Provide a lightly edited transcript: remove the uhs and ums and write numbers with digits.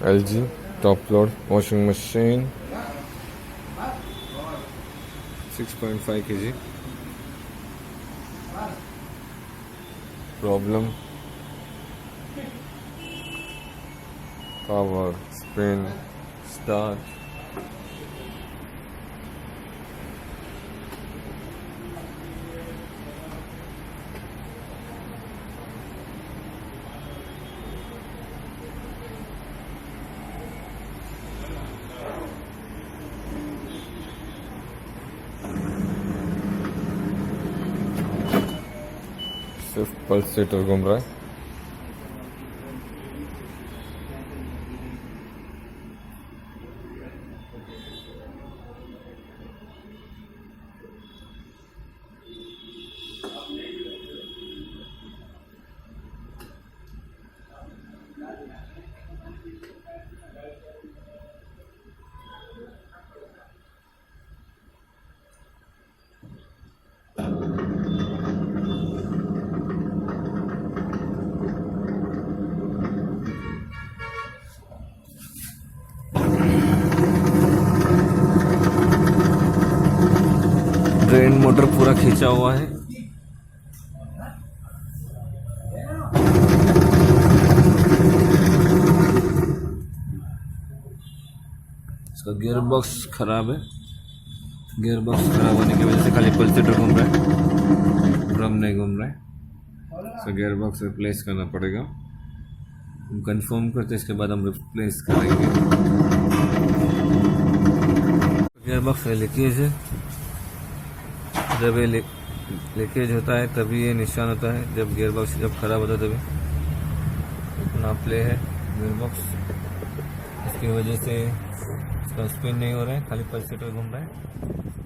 LG top load washing machine, 6.5 kg. Problem, power, spin, start. सिर्फ pulsator घूम रहा है। ड्रेन मोटर पूरा खींचा हुआ है। इसका गियर बॉक्स खराब है। गियर बॉक्स खराब होने की वजह से खाली पल्सेटर घूम रहा है, ड्रम नहीं घूम रहा है। इसका गियर बॉक्स रिप्लेस करना पड़ेगा। हम कंफर्म करते इसके बाद हम रिप्लेस करेंगे। गियर बॉक्स है लीकेज है। जब ये लीकेज होता है तभी ये निशान होता है, जब गियर बॉक्स जब खराब होता है तभी। इतना प्ले है गियर बॉक्स, इसकी वजह से इसका स्पिन नहीं हो रहा है, खाली पल्सेटर घूम रहा है।